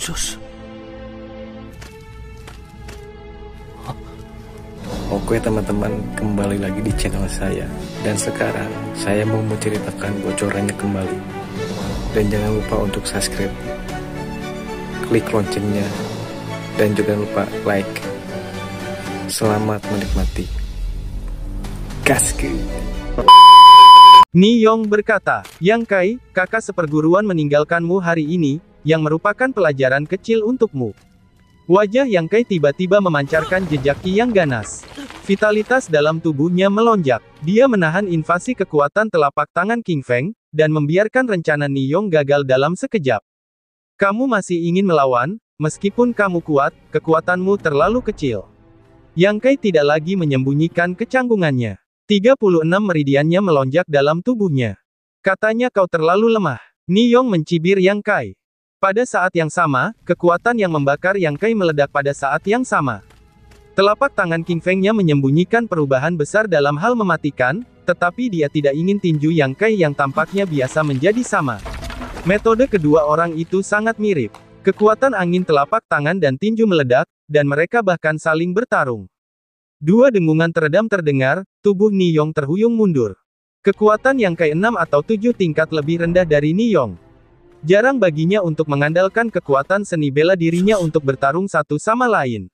Sus. Oke teman-teman, kembali lagi di channel saya. Dan sekarang saya mau menceritakan bocorannya kembali. Dan jangan lupa untuk subscribe, klik loncengnya, dan juga lupa like. Selamat menikmati. Gaskeun. Ni Yong berkata, "Yang Kai, kakak seperguruan meninggalkanmu hari ini, yang merupakan pelajaran kecil untukmu." Wajah Yang Kai tiba-tiba memancarkan jejak ki yang ganas. Vitalitas dalam tubuhnya melonjak. Dia menahan invasi kekuatan telapak tangan King Feng, dan membiarkan rencana Ni Yong gagal dalam sekejap. "Kamu masih ingin melawan? Meskipun kamu kuat, kekuatanmu terlalu kecil." Yang Kai tidak lagi menyembunyikan kecanggungannya. 36 meridiannya melonjak dalam tubuhnya. "Katanya kau terlalu lemah." Ni Yong mencibir Yang Kai. Pada saat yang sama, kekuatan yang membakar Yang Kai meledak pada saat yang sama. Telapak tangan King Feng-nya menyembunyikan perubahan besar dalam hal mematikan, tetapi dia tidak ingin tinju Yang Kai yang tampaknya biasa menjadi sama. Metode kedua orang itu sangat mirip. Kekuatan angin telapak tangan dan tinju meledak, dan mereka bahkan saling bertarung. Dua dengungan teredam terdengar, tubuh Ni Yong terhuyung mundur. Kekuatan Yang Kai 6 atau 7 tingkat lebih rendah dari Ni Yong. Jarang baginya untuk mengandalkan kekuatan seni bela dirinya untuk bertarung satu sama lain.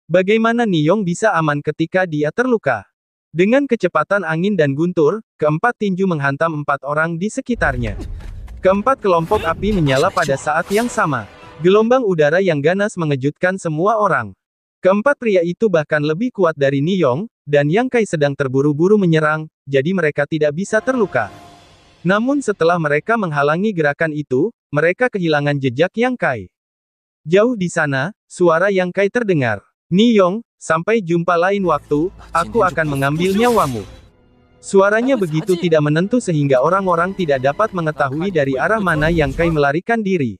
Bagaimana Ni Yong bisa aman ketika dia terluka? Dengan kecepatan angin dan guntur, keempat tinju menghantam 4 orang di sekitarnya. Keempat kelompok api menyala pada saat yang sama. Gelombang udara yang ganas mengejutkan semua orang. Keempat pria itu bahkan lebih kuat dari Ni Yong, dan Yang Kai sedang terburu-buru menyerang, jadi mereka tidak bisa terluka. Namun setelah mereka menghalangi gerakan itu, mereka kehilangan jejak Yang Kai. Jauh di sana, suara Yang Kai terdengar. "Ni Yong, sampai jumpa lain waktu, aku akan mengambil nyawamu." Suaranya begitu tidak menentu sehingga orang-orang tidak dapat mengetahui dari arah mana Yang Kai melarikan diri.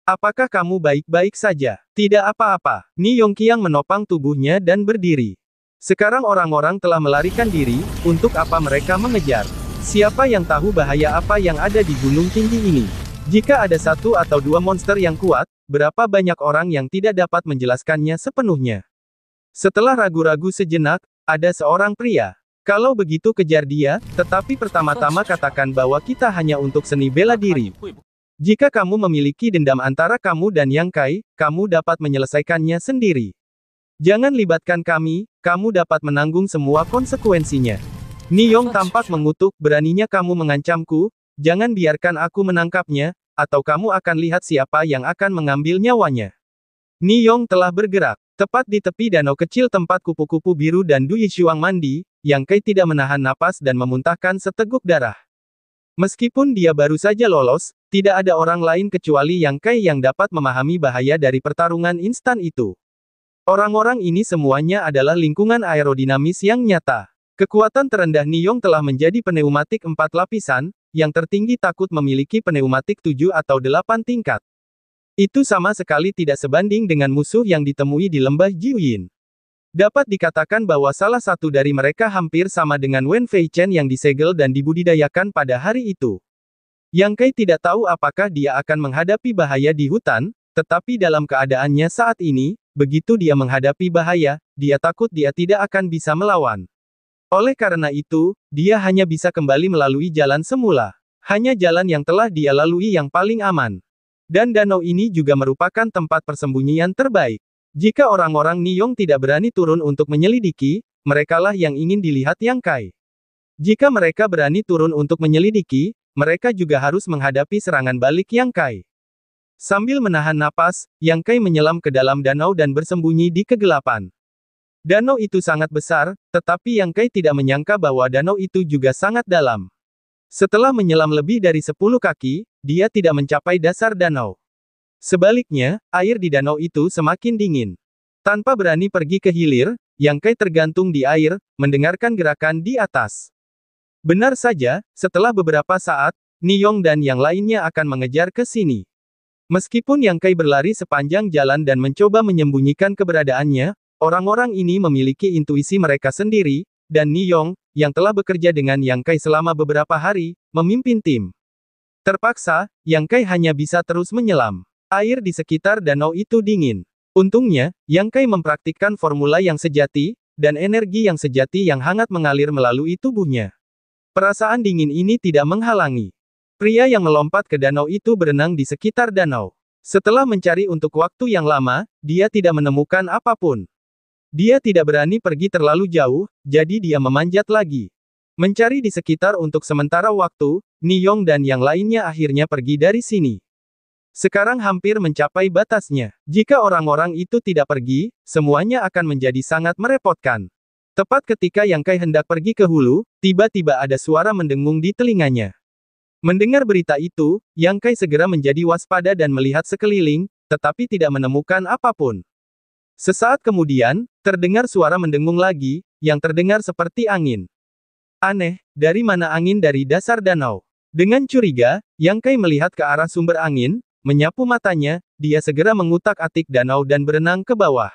"Apakah kamu baik-baik saja?" "Tidak apa-apa." Ni Yong Qiang menopang tubuhnya dan berdiri. Sekarang orang-orang telah melarikan diri, untuk apa mereka mengejar? Siapa yang tahu bahaya apa yang ada di gunung tinggi ini? Jika ada satu atau dua monster yang kuat, berapa banyak orang yang tidak dapat menjelaskannya sepenuhnya? Setelah ragu-ragu sejenak, ada seorang pria. "Kalau begitu kejar dia, tetapi pertama-tama katakan bahwa kita hanya untuk seni bela diri. Jika kamu memiliki dendam antara kamu dan Yang Kai, kamu dapat menyelesaikannya sendiri. Jangan libatkan kami, kamu dapat menanggung semua konsekuensinya." Ni Yong tampak mengutuk, "Beraninya kamu mengancamku? Jangan biarkan aku menangkapnya, atau kamu akan lihat siapa yang akan mengambil nyawanya." Ni Yong telah bergerak. Tepat di tepi danau kecil tempat kupu-kupu biru dan Du Yishuang mandi, Yang Kai tidak menahan napas dan memuntahkan seteguk darah. Meskipun dia baru saja lolos, tidak ada orang lain kecuali Yang Kai yang dapat memahami bahaya dari pertarungan instan itu. Orang-orang ini semuanya adalah lingkungan aerodinamis yang nyata. Kekuatan terendah Ni Yong telah menjadi pneumatik 4 lapisan, yang tertinggi takut memiliki pneumatik 7 atau 8 tingkat. Itu sama sekali tidak sebanding dengan musuh yang ditemui di lembah Jiuyin. Dapat dikatakan bahwa salah satu dari mereka hampir sama dengan Wen Fei Chen yang disegel dan dibudidayakan pada hari itu. Yang Kai tidak tahu apakah dia akan menghadapi bahaya di hutan, tetapi dalam keadaannya saat ini, begitu dia menghadapi bahaya, dia takut dia tidak akan bisa melawan. Oleh karena itu, dia hanya bisa kembali melalui jalan semula. Hanya jalan yang telah dia lalui yang paling aman. Dan danau ini juga merupakan tempat persembunyian terbaik. Jika orang-orang Ni Yong tidak berani turun untuk menyelidiki, merekalah yang ingin dilihat Yang Kai. Jika mereka berani turun untuk menyelidiki, mereka juga harus menghadapi serangan balik Yang Kai. Sambil menahan napas, Yang Kai menyelam ke dalam danau dan bersembunyi di kegelapan. Danau itu sangat besar, tetapi Yang Kai tidak menyangka bahwa danau itu juga sangat dalam. Setelah menyelam lebih dari 10 kaki, dia tidak mencapai dasar danau. Sebaliknya, air di danau itu semakin dingin. Tanpa berani pergi ke hilir, Yang Kai tergantung di air, mendengarkan gerakan di atas. Benar saja, setelah beberapa saat, Ni Yong dan yang lainnya akan mengejar ke sini. Meskipun Yang Kai berlari sepanjang jalan dan mencoba menyembunyikan keberadaannya, orang-orang ini memiliki intuisi mereka sendiri, dan Ni Yong, yang telah bekerja dengan Yang Kai selama beberapa hari, memimpin tim. Terpaksa, Yang Kai hanya bisa terus menyelam. Air di sekitar danau itu dingin. Untungnya, Yang Kai mempraktikkan formula yang sejati, dan energi yang sejati yang hangat mengalir melalui tubuhnya. Perasaan dingin ini tidak menghalangi pria yang melompat ke danau itu berenang di sekitar danau. Setelah mencari untuk waktu yang lama, dia tidak menemukan apapun. Dia tidak berani pergi terlalu jauh, jadi dia memanjat lagi. Mencari di sekitar untuk sementara waktu, Niyong dan yang lainnya akhirnya pergi dari sini. Sekarang hampir mencapai batasnya. Jika orang-orang itu tidak pergi, semuanya akan menjadi sangat merepotkan. Tepat ketika Yang Kai hendak pergi ke hulu, tiba-tiba ada suara mendengung di telinganya. Mendengar berita itu, Yang Kai segera menjadi waspada dan melihat sekeliling, tetapi tidak menemukan apapun. Sesaat kemudian, terdengar suara mendengung lagi, yang terdengar seperti angin. Aneh, dari mana angin dari dasar danau? Dengan curiga, Yang Kai melihat ke arah sumber angin, menyapu matanya, dia segera mengutak-atik danau dan berenang ke bawah.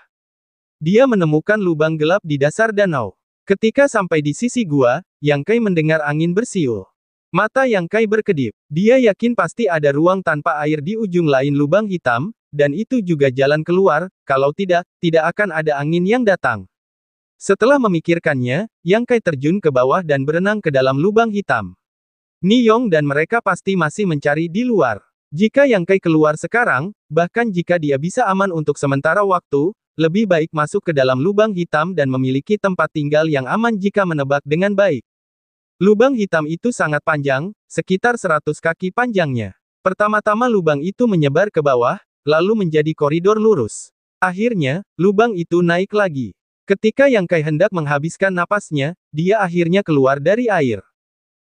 Dia menemukan lubang gelap di dasar danau. Ketika sampai di sisi gua, Yang Kai mendengar angin bersiul. Mata Yang Kai berkedip. Dia yakin pasti ada ruang tanpa air di ujung lain lubang hitam, dan itu juga jalan keluar, kalau tidak, tidak akan ada angin yang datang. Setelah memikirkannya, Yang Kai terjun ke bawah dan berenang ke dalam lubang hitam. Niyong dan mereka pasti masih mencari di luar. Jika Yang Kai keluar sekarang, bahkan jika dia bisa aman untuk sementara waktu, lebih baik masuk ke dalam lubang hitam dan memiliki tempat tinggal yang aman jika menebak dengan baik. Lubang hitam itu sangat panjang, sekitar 100 kaki panjangnya. Pertama-tama lubang itu menyebar ke bawah, lalu menjadi koridor lurus. Akhirnya, lubang itu naik lagi. Ketika Yang Kai hendak menghabiskan napasnya, dia akhirnya keluar dari air.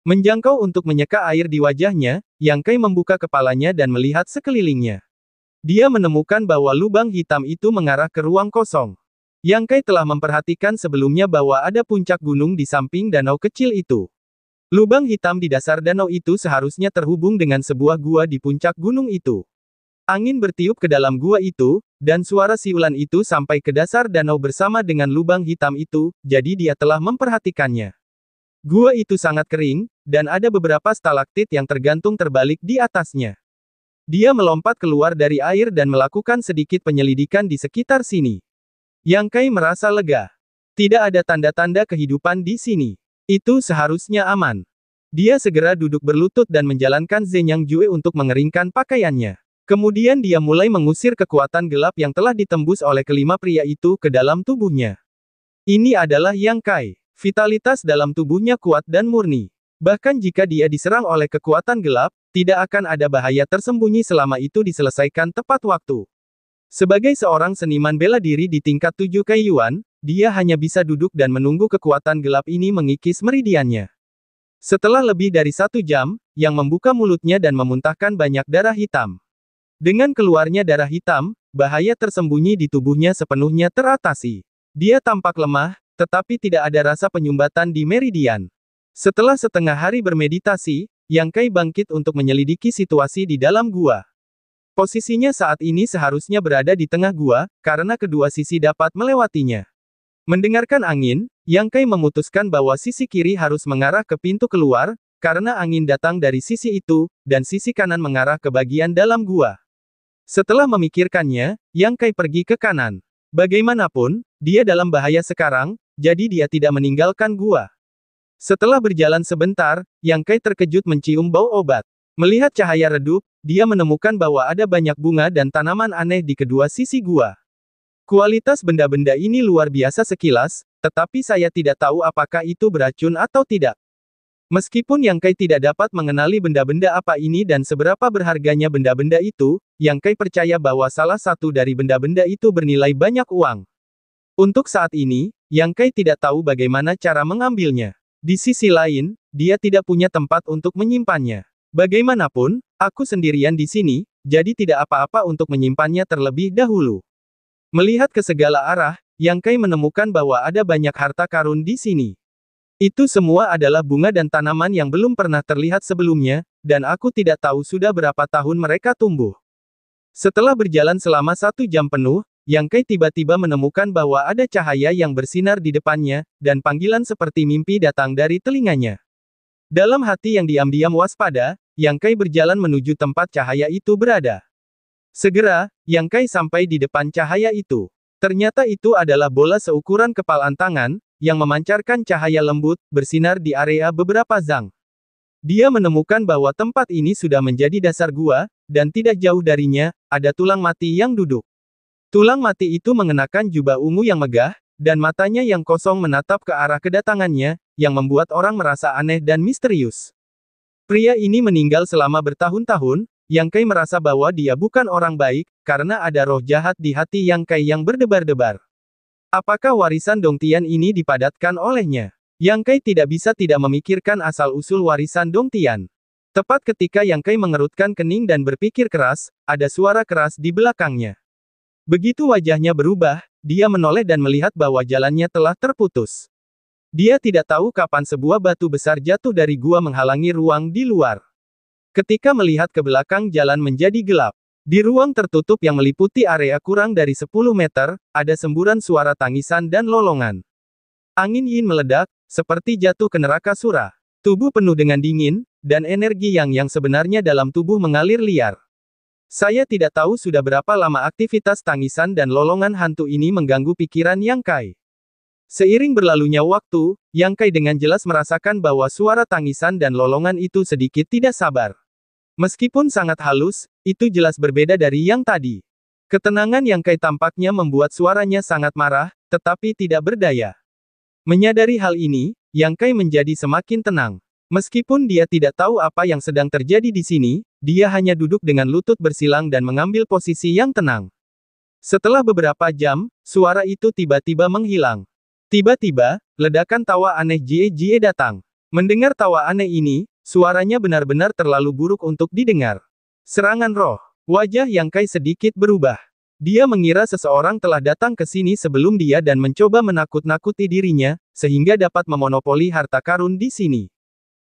Menjangkau untuk menyeka air di wajahnya, Yang Kai membuka kepalanya dan melihat sekelilingnya. Dia menemukan bahwa lubang hitam itu mengarah ke ruang kosong. Yang Kai telah memperhatikan sebelumnya bahwa ada puncak gunung di samping danau kecil itu. Lubang hitam di dasar danau itu seharusnya terhubung dengan sebuah gua di puncak gunung itu. Angin bertiup ke dalam gua itu, dan suara siulan itu sampai ke dasar danau bersama dengan lubang hitam itu, jadi dia telah memperhatikannya. Gua itu sangat kering, dan ada beberapa stalaktit yang tergantung terbalik di atasnya. Dia melompat keluar dari air dan melakukan sedikit penyelidikan di sekitar sini. Yang Kai merasa lega. Tidak ada tanda-tanda kehidupan di sini. Itu seharusnya aman. Dia segera duduk berlutut dan menjalankan Zenyang Jue untuk mengeringkan pakaiannya. Kemudian dia mulai mengusir kekuatan gelap yang telah ditembus oleh kelima pria itu ke dalam tubuhnya. Ini adalah Yang Kai. Vitalitas dalam tubuhnya kuat dan murni. Bahkan jika dia diserang oleh kekuatan gelap, tidak akan ada bahaya tersembunyi selama itu diselesaikan tepat waktu. Sebagai seorang seniman bela diri di tingkat 7 Kaiyuan, dia hanya bisa duduk dan menunggu kekuatan gelap ini mengikis meridiannya. Setelah lebih dari 1 jam, Yang membuka mulutnya dan memuntahkan banyak darah hitam. Dengan keluarnya darah hitam, bahaya tersembunyi di tubuhnya sepenuhnya teratasi. Dia tampak lemah, tetapi tidak ada rasa penyumbatan di meridian. Setelah setengah hari bermeditasi, Yang Kai bangkit untuk menyelidiki situasi di dalam gua. Posisinya saat ini seharusnya berada di tengah gua, karena kedua sisi dapat melewatinya. Mendengarkan angin, Yang Kai memutuskan bahwa sisi kiri harus mengarah ke pintu keluar, karena angin datang dari sisi itu, dan sisi kanan mengarah ke bagian dalam gua. Setelah memikirkannya, Yang Kai pergi ke kanan. Bagaimanapun, dia dalam bahaya sekarang, jadi dia tidak meninggalkan gua. Setelah berjalan sebentar, Yang Kai terkejut mencium bau obat. Melihat cahaya redup, dia menemukan bahwa ada banyak bunga dan tanaman aneh di kedua sisi gua. Kualitas benda-benda ini luar biasa sekilas, tetapi saya tidak tahu apakah itu beracun atau tidak. Meskipun Yang Kai tidak dapat mengenali benda-benda apa ini dan seberapa berharganya benda-benda itu, Yang Kai percaya bahwa salah satu dari benda-benda itu bernilai banyak uang. Untuk saat ini, Yang Kai tidak tahu bagaimana cara mengambilnya. Di sisi lain, dia tidak punya tempat untuk menyimpannya. Bagaimanapun, aku sendirian di sini, jadi tidak apa-apa untuk menyimpannya terlebih dahulu. Melihat ke segala arah, Yang Kai menemukan bahwa ada banyak harta karun di sini. Itu semua adalah bunga dan tanaman yang belum pernah terlihat sebelumnya, dan aku tidak tahu sudah berapa tahun mereka tumbuh. Setelah berjalan selama 1 jam penuh, Yang Kai tiba-tiba menemukan bahwa ada cahaya yang bersinar di depannya, dan panggilan seperti mimpi datang dari telinganya. Dalam hati yang diam-diam waspada, Yang Kai berjalan menuju tempat cahaya itu berada. Segera, Yang Kai sampai di depan cahaya itu. Ternyata itu adalah bola seukuran kepalan tangan, yang memancarkan cahaya lembut, bersinar di area beberapa zang. Dia menemukan bahwa tempat ini sudah menjadi dasar gua, dan tidak jauh darinya, ada tulang mati yang duduk. Tulang mati itu mengenakan jubah ungu yang megah, dan matanya yang kosong menatap ke arah kedatangannya, yang membuat orang merasa aneh dan misterius. Pria ini meninggal selama bertahun-tahun, Yang Kai merasa bahwa dia bukan orang baik, karena ada roh jahat di hati Yang Kai yang berdebar-debar. Apakah warisan Dongtian ini dipadatkan olehnya? Yang Kai tidak memikirkan asal-usul warisan Dongtian. Tepat ketika Yang Kai mengerutkan kening dan berpikir keras, ada suara keras di belakangnya. Begitu wajahnya berubah, dia menoleh dan melihat bahwa jalannya telah terputus. Dia tidak tahu kapan sebuah batu besar jatuh dari gua menghalangi ruang di luar. Ketika melihat ke belakang jalan menjadi gelap. Di ruang tertutup yang meliputi area kurang dari 10 meter, ada semburan suara tangisan dan lolongan. Angin yin meledak, seperti jatuh ke neraka Sura. Tubuh penuh dengan dingin, dan energi yang sebenarnya dalam tubuh mengalir liar. Saya tidak tahu sudah berapa lama aktivitas tangisan dan lolongan hantu ini mengganggu pikiran Yang Kai. Seiring berlalunya waktu, Yang Kai dengan jelas merasakan bahwa suara tangisan dan lolongan itu sedikit tidak sabar. Meskipun sangat halus, itu jelas berbeda dari yang tadi. Ketenangan Yang Kai tampaknya membuat suaranya sangat marah, tetapi tidak berdaya. Menyadari hal ini, Yang Kai menjadi semakin tenang. Meskipun dia tidak tahu apa yang sedang terjadi di sini, dia hanya duduk dengan lutut bersilang dan mengambil posisi yang tenang. Setelah beberapa jam, suara itu tiba-tiba menghilang. Tiba-tiba, ledakan tawa aneh Jie datang. Mendengar tawa aneh ini, suaranya benar-benar terlalu buruk untuk didengar. Serangan roh. Wajah Yang Kai sedikit berubah. Dia mengira seseorang telah datang ke sini sebelum dia dan mencoba menakut-nakuti dirinya, sehingga dapat memonopoli harta karun di sini.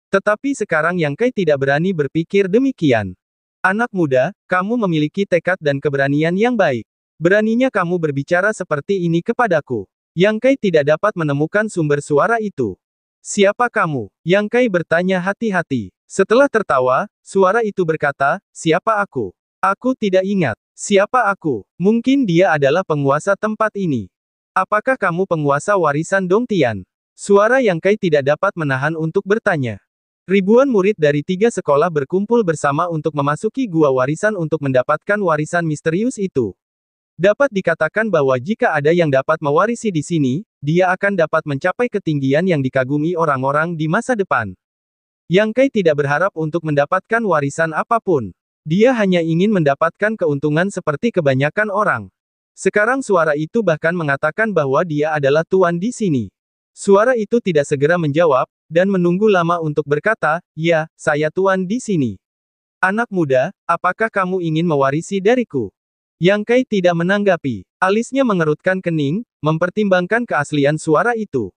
Tetapi sekarang Yang Kai tidak berani berpikir demikian. Anak muda, kamu memiliki tekad dan keberanian yang baik. Beraninya kamu berbicara seperti ini kepadaku. Yang Kai tidak dapat menemukan sumber suara itu. Siapa kamu? Yang Kai bertanya hati-hati. Setelah tertawa, suara itu berkata, siapa aku? Aku tidak ingat. Siapa aku? Mungkin dia adalah penguasa tempat ini. Apakah kamu penguasa warisan Dongtian? Suara Yang Kai tidak dapat menahan untuk bertanya. Ribuan murid dari 3 sekolah berkumpul bersama untuk memasuki gua warisan untuk mendapatkan warisan misterius itu. Dapat dikatakan bahwa jika ada yang dapat mewarisi di sini, dia akan dapat mencapai ketinggian yang dikagumi orang-orang di masa depan. Yang Kai tidak berharap untuk mendapatkan warisan apapun. Dia hanya ingin mendapatkan keuntungan seperti kebanyakan orang. Sekarang suara itu bahkan mengatakan bahwa dia adalah tuan di sini. Suara itu tidak segera menjawab, dan menunggu lama untuk berkata, ya, saya tuan di sini. Anak muda, apakah kamu ingin mewarisi dariku? Yang Kai tidak menanggapi. Alisnya mengerutkan kening, mempertimbangkan keaslian suara itu.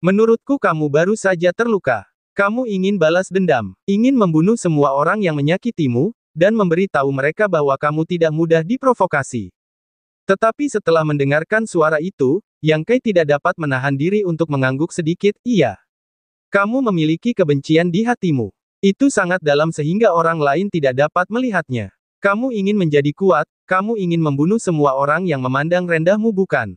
Menurutku kamu baru saja terluka. Kamu ingin balas dendam, ingin membunuh semua orang yang menyakitimu, dan memberi tahu mereka bahwa kamu tidak mudah diprovokasi. Tetapi setelah mendengarkan suara itu, Yang Kai tidak dapat menahan diri untuk mengangguk sedikit, iya. Kamu memiliki kebencian di hatimu. Itu sangat dalam sehingga orang lain tidak dapat melihatnya. Kamu ingin menjadi kuat, kamu ingin membunuh semua orang yang memandang rendahmu bukan?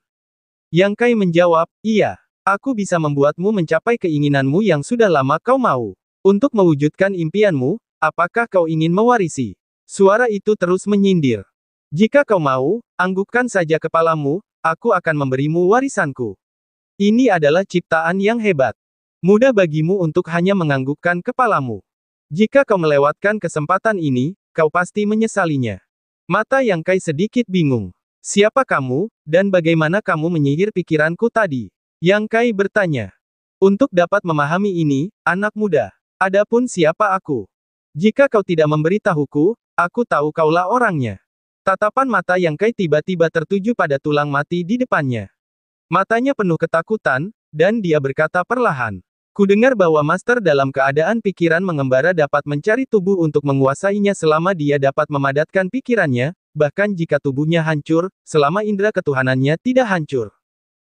Yang Kai menjawab, iya. Aku bisa membuatmu mencapai keinginanmu yang sudah lama kau mau. Untuk mewujudkan impianmu, apakah kau ingin mewarisi? Suara itu terus menyindir. Jika kau mau, anggukkan saja kepalamu, aku akan memberimu warisanku. Ini adalah ciptaan yang hebat. Mudah bagimu untuk hanya menganggukkan kepalamu. Jika kau melewatkan kesempatan ini, kau pasti menyesalinya. Mata Yang Kai sedikit bingung. Siapa kamu, dan bagaimana kamu menyihir pikiranku tadi? Yang Kai bertanya. Untuk dapat memahami ini, anak muda. Adapun siapa aku? Jika kau tidak memberitahuku, aku tahu kaulah orangnya. Tatapan mata Yang Kai tiba-tiba tertuju pada tulang mati di depannya. Matanya penuh ketakutan, dan dia berkata perlahan. Kudengar bahwa master dalam keadaan pikiran mengembara dapat mencari tubuh untuk menguasainya selama dia dapat memadatkan pikirannya, bahkan jika tubuhnya hancur, selama indera ketuhanannya tidak hancur.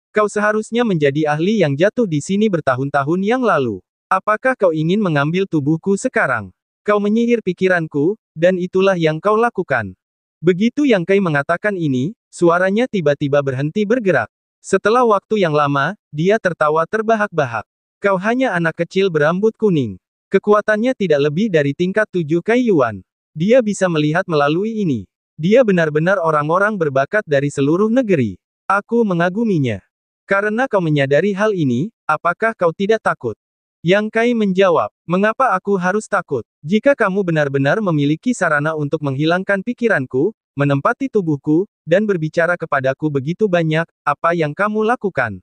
Kau seharusnya menjadi ahli yang jatuh di sini bertahun-tahun yang lalu. Apakah kau ingin mengambil tubuhku sekarang? Kau menyihir pikiranku, dan itulah yang kau lakukan. Begitu Yang Kai mengatakan ini, suaranya tiba-tiba berhenti bergerak. Setelah waktu yang lama, dia tertawa terbahak-bahak. Kau hanya anak kecil berambut kuning. Kekuatannya tidak lebih dari tingkat 7 Kaiyuan. Dia bisa melihat melalui ini. Dia benar-benar orang-orang berbakat dari seluruh negeri. Aku mengaguminya. Karena kau menyadari hal ini, apakah kau tidak takut? Yang Kai menjawab, mengapa aku harus takut? Jika kamu benar-benar memiliki sarana untuk menghilangkan pikiranku, menempati tubuhku, dan berbicara kepadaku begitu banyak, apa yang kamu lakukan?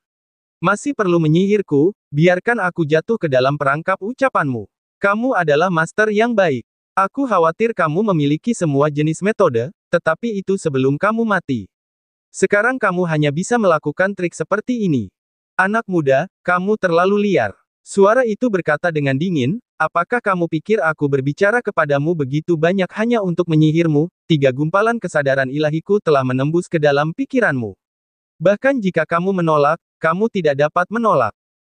Masih perlu menyihirku, biarkan aku jatuh ke dalam perangkap ucapanmu. Kamu adalah master yang baik. Aku khawatir kamu memiliki semua jenis metode, tetapi itu sebelum kamu mati. Sekarang kamu hanya bisa melakukan trik seperti ini. Anak muda, kamu terlalu liar. Suara itu berkata dengan dingin, apakah kamu pikir aku berbicara kepadamu begitu banyak hanya untuk menyihirmu? 3 gumpalan kesadaran ilahiku telah menembus ke dalam pikiranmu. Bahkan jika kamu menolak, kamu tidak dapat menolak.